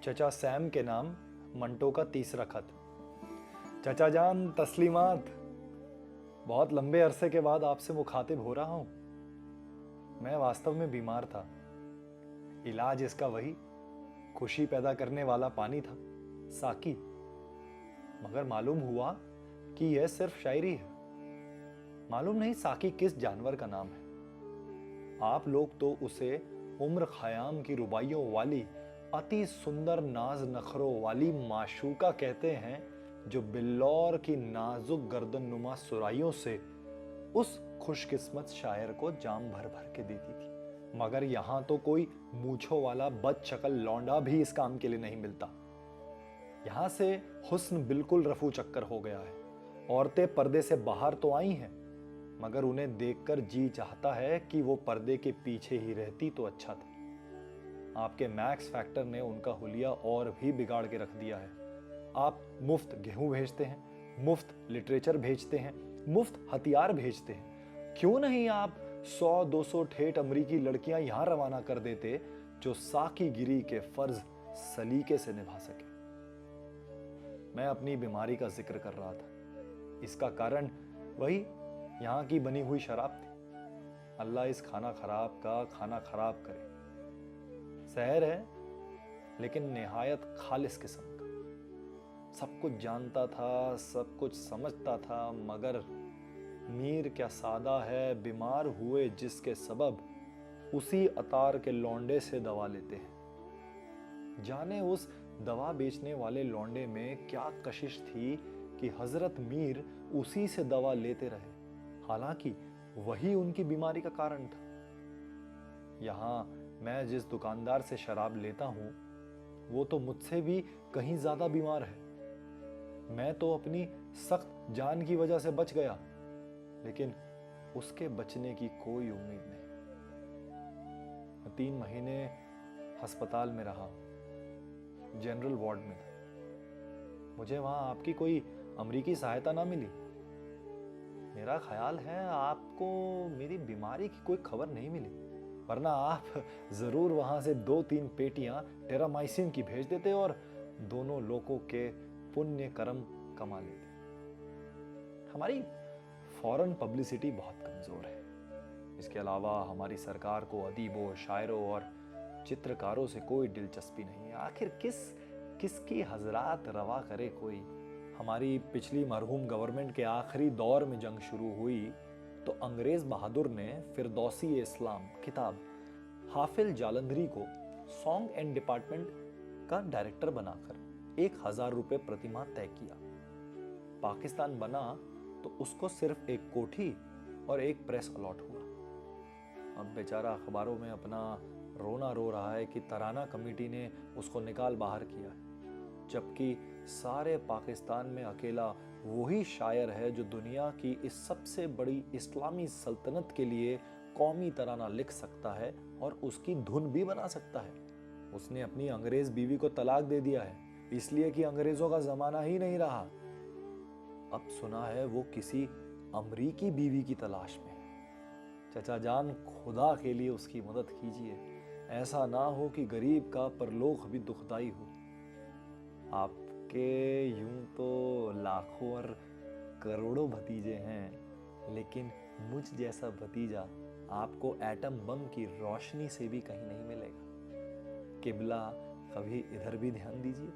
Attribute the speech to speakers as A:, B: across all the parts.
A: चचा सैम के नाम मंटो का तीसरा खत। चचा जान तस्लीमात, बहुत लंबे अरसे के बाद आपसे मुखातिब हो रहा हूं। मैं वास्तव में बीमार था। इलाज इसका वही खुशी पैदा करने वाला पानी था, साकी। मगर मालूम हुआ कि यह सिर्फ शायरी है। मालूम नहीं साकी किस जानवर का नाम है। आप लोग तो उसे उम्र खयाम की रुबाइयों वाली अति सुंदर नाज नखरों वाली माशूका कहते हैं, जो बिल्लौर की नाजुक गर्दन नुमा सुराइयों से उस खुशकिस्मत शायर को जाम भर भर के देती थी। मगर यहां तो कोई मूछों वाला बदशक्ल लौंडा भी इस काम के लिए नहीं मिलता। यहां से हुस्न बिल्कुल रफू चक्कर हो गया है। औरतें पर्दे से बाहर तो आई हैं, मगर उन्हें देखकर जी चाहता है कि वो पर्दे के पीछे ही रहती तो अच्छा था। आपके मैक्स फैक्टर ने उनका हुलिया और भी बिगाड़ के रख दिया है। आप मुफ्त गेहूं भेजते हैं, मुफ्त लिटरेचर भेजते हैं, मुफ्त हथियार भेजते हैं। क्यों नहीं आप 100-200 ठेठ अमरीकी लड़कियां यहां रवाना कर देते, जो साकी गिरी के फर्ज सलीके से निभा सके। मैं अपनी बीमारी का जिक्र कर रहा था। इसका कारण वही यहां की बनी हुई शराब थी। अल्लाह इस खाना खराब का खाना खराब करे। सहर है, लेकिन निहायत खालिस किस्म का। सब कुछ जानता था, सब कुछ समझता था, मगर मीर क्या सादा है, बीमार हुए जिसके सबब उसी अतार के लौंडे से दवा लेते हैं। जाने उस दवा बेचने वाले लौंडे में क्या कशिश थी कि हजरत मीर उसी से दवा लेते रहे, हालांकि वही उनकी बीमारी का कारण था। यहां मैं जिस दुकानदार से शराब लेता हूं, वो तो मुझसे भी कहीं ज्यादा बीमार है। मैं तो अपनी सख्त जान की वजह से बच गया, लेकिन उसके बचने की कोई उम्मीद नहीं। मैं 3 महीने अस्पताल में रहा, जनरल वार्ड में था। मुझे वहां आपकी कोई अमरीकी सहायता ना मिली। मेरा ख्याल है आपको मेरी बीमारी की कोई खबर नहीं मिली, वरना आप जरूर वहां से 2-3 पेटियां टेरामाइसिन की भेज देते और दोनों लोगों के पुण्य कर्म कमा लेते। हमारी फॉरेन पब्लिसिटी बहुत कमजोर है। इसके अलावा हमारी सरकार को अदीबों, शायरों और चित्रकारों से कोई दिलचस्पी नहीं है। आखिर किसकी हजरात रवा करे कोई। हमारी पिछली मरहूम गवर्नमेंट के आखिरी दौर में जंग शुरू हुई तो अंग्रेज बहादुर ने फिरदौसी इस्लाम किताब हाफिल जालंधरी को सॉन्ग एंड डिपार्टमेंट का डायरेक्टर बनाकर 1000 रुपए प्रतिमाह तय किया। पाकिस्तान बना तो उसको सिर्फ एक कोठी और एक प्रेस अलॉट हुआ। अब बेचारा अखबारों में अपना रोना रो रहा है कि तराना कमेटी ने उसको निकाल बाहर किया है, जबकि सारे पाकिस्तान में अकेला वही शायर है जो दुनिया की इस सबसे बड़ी इस्लामी सल्तनत के लिए कौमी तराना लिख सकता है और उसकी धुन भी बना सकता है। उसने अपनी अंग्रेज बीवी को तलाक दे दिया है, इसलिए कि अंग्रेजों का जमाना ही नहीं रहा। अब सुना है वो किसी अमरीकी बीवी की तलाश में। चचा जान, खुदा के लिए उसकी मदद कीजिए। ऐसा ना हो कि गरीब का परलोक भी दुखदाई हो। आपके यूं तो लाखों और करोड़ों भतीजे हैं, लेकिन मुझ जैसा भतीजा आपको एटम बम की रोशनी से भी कहीं नहीं मिलेगा। किबला, कभी इधर भी ध्यान दीजिए।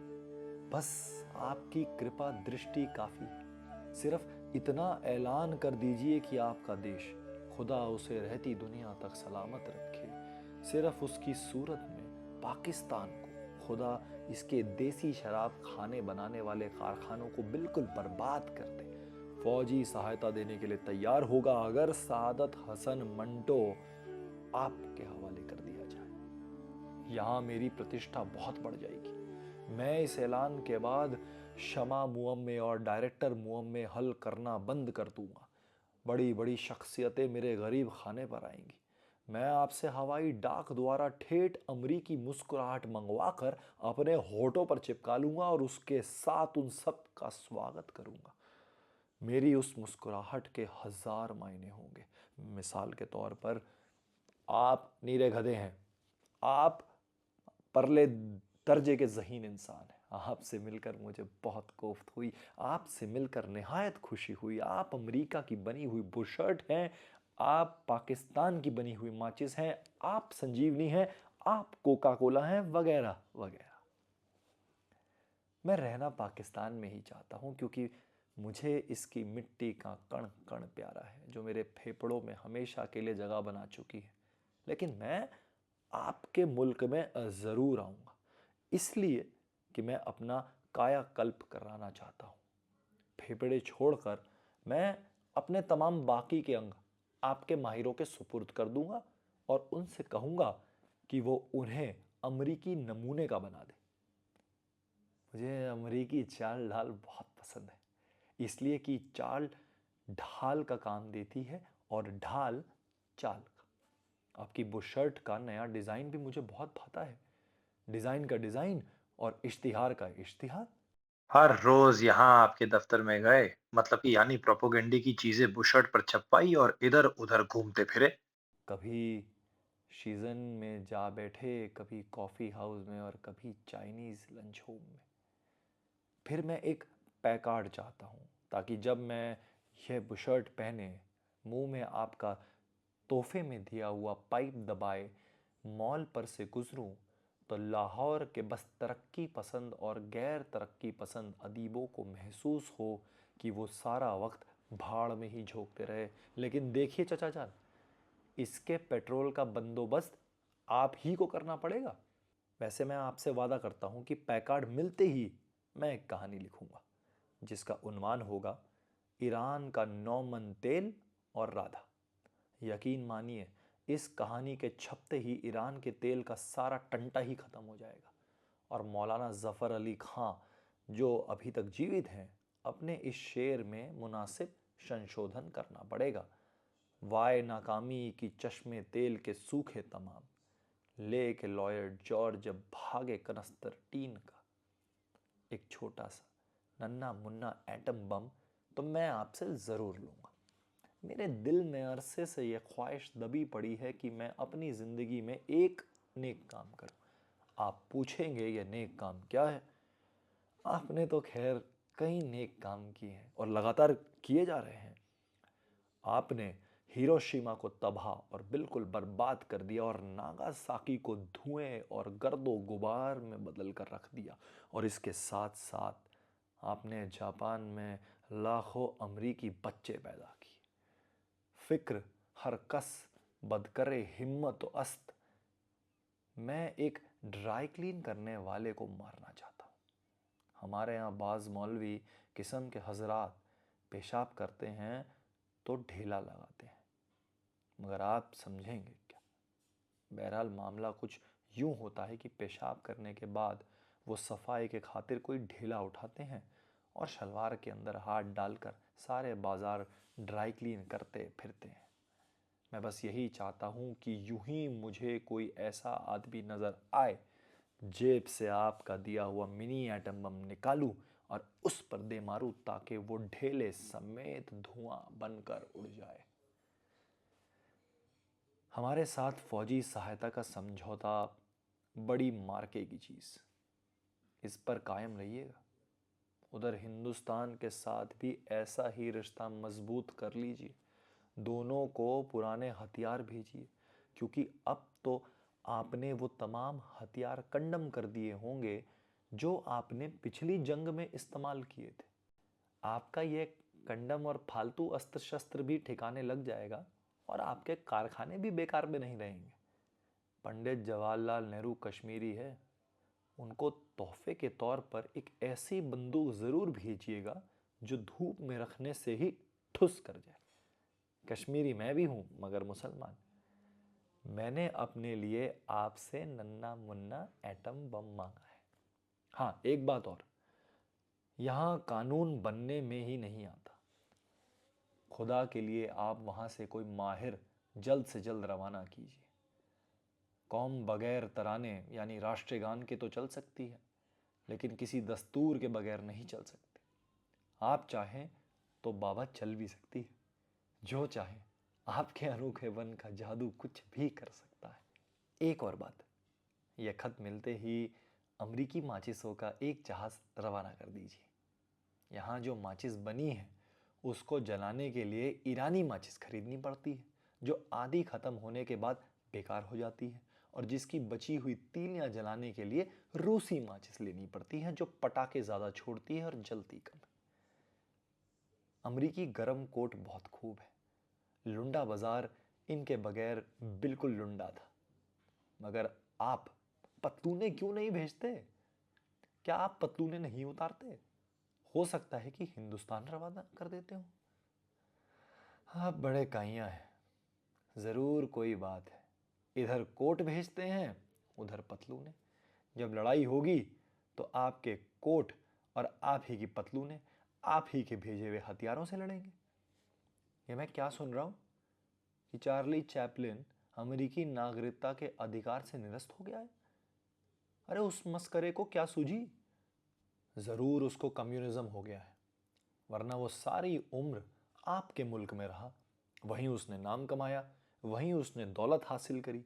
A: बस आपकी कृपा दृष्टि काफी है। सिर्फ इतना ऐलान कर दीजिए कि आपका देश, खुदा उसे रहती दुनिया तक सलामत रखे। सिर्फ उसकी सूरत में पाकिस्तान को खुदा इसके देसी शराब खाने बनाने वाले कारखानों को बिल्कुल बर्बाद कर दे। फौजी सहायता देने के लिए तैयार होगा अगर सादत हसन मंटो आपके हवाले कर दिया जाए। यहां मेरी प्रतिष्ठा बहुत बढ़ जाएगी। मैं इस ऐलान के बाद शमा मुअम्मे और डायरेक्टर मुअम्मे हल करना बंद कर दूंगा। बड़ी बड़ी शख्सियतें मेरे गरीब खाने पर आएंगी। मैं आपसे हवाई डाक द्वारा ठेठ अमरीकी मुस्कुराहट मंगवा कर अपने होठों पर चिपका लूंगा और उसके साथ उन सब का स्वागत करूंगा। मेरी उस मुस्कुराहट के 1000 मायने होंगे। मिसाल के तौर पर, आप नीरे गधे हैं, आप परले दर्जे के ज़हीन इंसान हैं। आपसे मिलकर मुझे बहुत कोफ्त हुई, आपसे मिलकर निहायत खुशी हुई। आप अमेरिका की बनी हुई बुशर्ट हैं, आप पाकिस्तान की बनी हुई माचिस हैं, आप संजीवनी हैं, आप कोका कोला हैं, वगैरह वगैरह। मैं रहना पाकिस्तान में ही चाहता हूँ क्योंकि मुझे इसकी मिट्टी का कण कण प्यारा है जो मेरे फेफड़ों में हमेशा के लिए जगह बना चुकी है। लेकिन मैं आपके मुल्क में ज़रूर आऊँगा, इसलिए कि मैं अपना कायाकल्प कराना चाहता हूँ। फेफड़े छोड़कर मैं अपने तमाम बाकी के अंग आपके माहिरों के सुपुर्द कर दूंगा और उनसे कहूँगा कि वो उन्हें अमरीकी नमूने का बना दे। मुझे अमरीकी चाल ढाल बहुत पसंद है, इसलिए कि चाल ढाल का काम देती है और ढाल चाल का। आपकी बुशर्ट का नया डिज़ाइन भी मुझे बहुत भाता है। डिज़ाइन का डिज़ाइन और इश्तिहार का इश्तिहार।
B: हर रोज यहाँ आपके दफ्तर में गए, मतलब कि यानी प्रोपोगंडे की चीजें बुशर्ट पर छपवाई और इधर उधर घूमते फिरे।
A: कभी सीजन में जा बैठे, कभी कॉफ़ी हाउस में और कभी चाइनीज़ लंच होम में। फिर मैं एक पैकार्ड चाहता हूँ ताकि जब मैं यह बुशर्ट पहने मुंह में आपका तोहफे में दिया हुआ पाइप दबाए मॉल पर से गुजरूं तो लाहौर के बस तरक्की पसंद और गैर तरक्की पसंद अदीबों को महसूस हो कि वो सारा वक्त भाड़ में ही झोंकते रहे। लेकिन देखिए चचा जान, इसके पेट्रोल का बंदोबस्त आप ही को करना पड़ेगा। वैसे मैं आपसे वादा करता हूँ कि पैकार्ड मिलते ही मैं एक कहानी लिखूंगा जिसका उन्वान होगा ईरान का नौमन तेल और राधा। यकीन मानिए, इस कहानी के छपते ही ईरान के तेल का सारा टंटा ही खत्म हो जाएगा और मौलाना जफ़र अली खां जो अभी तक जीवित हैं अपने इस शेर में मुनासिब संशोधन करना पड़ेगा। वाय नाकामी की चश्मे तेल के सूखे तमाम ले के लॉयर जॉर्ज भागे कनस्तर टीन का एक छोटा सा नन्ना मुन्ना एटम बम तो मैं आपसे ज़रूर लूँगा। मेरे दिल में अरसे से यह ख्वाहिश दबी पड़ी है कि मैं अपनी ज़िंदगी में एक नेक काम करूं। आप पूछेंगे यह नेक काम क्या है? आपने तो खैर कई नेक काम किए हैं और लगातार किए जा रहे हैं। आपने हिरोशिमा को तबाह और बिल्कुल बर्बाद कर दिया और नागासाकी को धुएं और गर्दो गुबार में बदल कर रख दिया। और इसके साथ साथ आपने जापान में लाखों अमरीकी बच्चे पैदा किए। फिक्र हर कस बदकरे हिम्मत अस्त मैं एक ड्राई क्लीन करने वाले को मारना चाहता हूँ। हमारे यहाँ बाज़ मौलवी किस्म के हजरात पेशाब करते हैं तो ढेला लगाते हैं, मगर आप समझेंगे क्या? बहरहाल मामला कुछ यूं होता है कि पेशाब करने के बाद वो सफाई के खातिर कोई ढेला उठाते हैं और शलवार के अंदर हाथ डालकर सारे बाजार ड्राई क्लीन करते फिरते हैं। मैं बस यही चाहता हूँ कि यूं ही मुझे कोई ऐसा आदमी नज़र आए, जेब से आपका दिया हुआ मिनी एटम बम निकालूं और उस पर दे मारूं ताकि वो ढेले समेत धुआं बनकर उड़ जाए। हमारे साथ फौजी सहायता का समझौता बड़ी मार्के की चीज़, इस पर कायम रहिएगा। उधर हिंदुस्तान के साथ भी ऐसा ही रिश्ता मजबूत कर लीजिए। दोनों को पुराने हथियार भेजिए क्योंकि अब तो आपने वो तमाम हथियार कंडम कर दिए होंगे जो आपने पिछली जंग में इस्तेमाल किए थे। आपका ये कंडम और फालतू अस्त्र शस्त्र भी ठिकाने लग जाएगा और आपके कारखाने भी बेकार में नहीं रहेंगे। पंडित जवाहरलाल नेहरू कश्मीरी है, उनको तोहफे के तौर पर एक ऐसी बंदूक ज़रूर भेजिएगा जो धूप में रखने से ही ठुस कर जाए। कश्मीरी मैं भी हूँ मगर मुसलमान। मैंने अपने लिए आपसे नन्ना मुन्ना एटम बम मांगा है। हाँ, एक बात और, यहाँ कानून बनने में ही नहीं आता। खुदा के लिए आप वहाँ से कोई माहिर जल्द से जल्द रवाना कीजिए। कौम बगैर तराने यानी राष्ट्रगान के तो चल सकती है, लेकिन किसी दस्तूर के बगैर नहीं चल सकती। आप चाहें तो बाबा चल भी सकती है, जो चाहे आपके अनोखे वन का जादू कुछ भी कर सकता है। एक और बात, यह खत मिलते ही अमरीकी माचिसों का एक जहाज रवाना कर दीजिए। यहाँ जो माचिस बनी है उसको जलाने के लिए ईरानी माचिस खरीदनी पड़ती है, जो आधी खत्म होने के बाद बेकार हो जाती है, और जिसकी बची हुई तीलियां जलाने के लिए रूसी माचिस लेनी पड़ती है, जो पटाखे ज्यादा छोड़ती है और जलती कम है। अमरीकी गरम कोट बहुत खूब है। लुंडा बाजार इनके बगैर बिल्कुल लुंडा था। मगर आप पतलूने क्यों नहीं भेजते? क्या आप पतलूने नहीं उतारते? हो सकता है कि हिंदुस्तान रवाना कर देते हो। आप बड़े काइयां हैं। जरूर कोई बात है। इधर कोट भेजते हैं, उधर पतलूने। जब लड़ाई होगी तो आपके कोट और आप ही की पतलूने आप ही के भेजे हुए हथियारों से लड़ेंगे। ये मैं क्या सुन रहा हूं कि चार्ली चैपलिन अमेरिकी नागरिकता के अधिकार से निरस्त हो गया है? अरे उस मस्करे को क्या सूझी? जरूर उसको कम्युनिज्म हो गया है, वरना वो सारी उम्र आपके मुल्क में रहा, वहीं उसने नाम कमाया, वहीं उसने दौलत हासिल करी।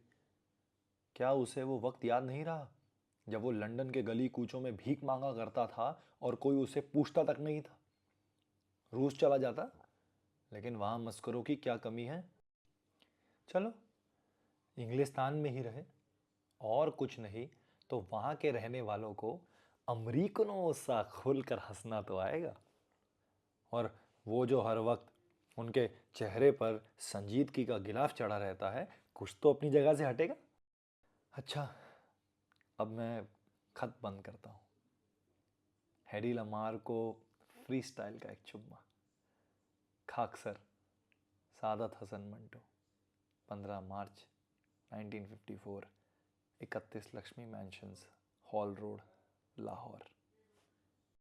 A: क्या उसे वो वक्त याद नहीं रहा जब वो लंदन के गली कूचों में भीख मांगा करता था और कोई उसे पूछता तक नहीं था? रूस चला जाता, लेकिन वहां मस्करों की क्या कमी है? चलो, इंग्लिस्तान में ही रहे, और कुछ नहीं तो वहां के रहने वालों को अमरीकनों सा खुलकर हंसना तो आएगा। और वो जो हर वक्त उनके चेहरे पर संजीदगी का गिलाफ चढ़ा रहता है, कुछ तो अपनी जगह से हटेगा। अच्छा, अब मैं खत बंद करता हूँ। हैडी लमार को फ्री स्टाइल का एक चुम्मा। खाकसर, Saadat Hasan Manto. 15 March 1954, 31 Lakshmi mansions, hall road, Lahore.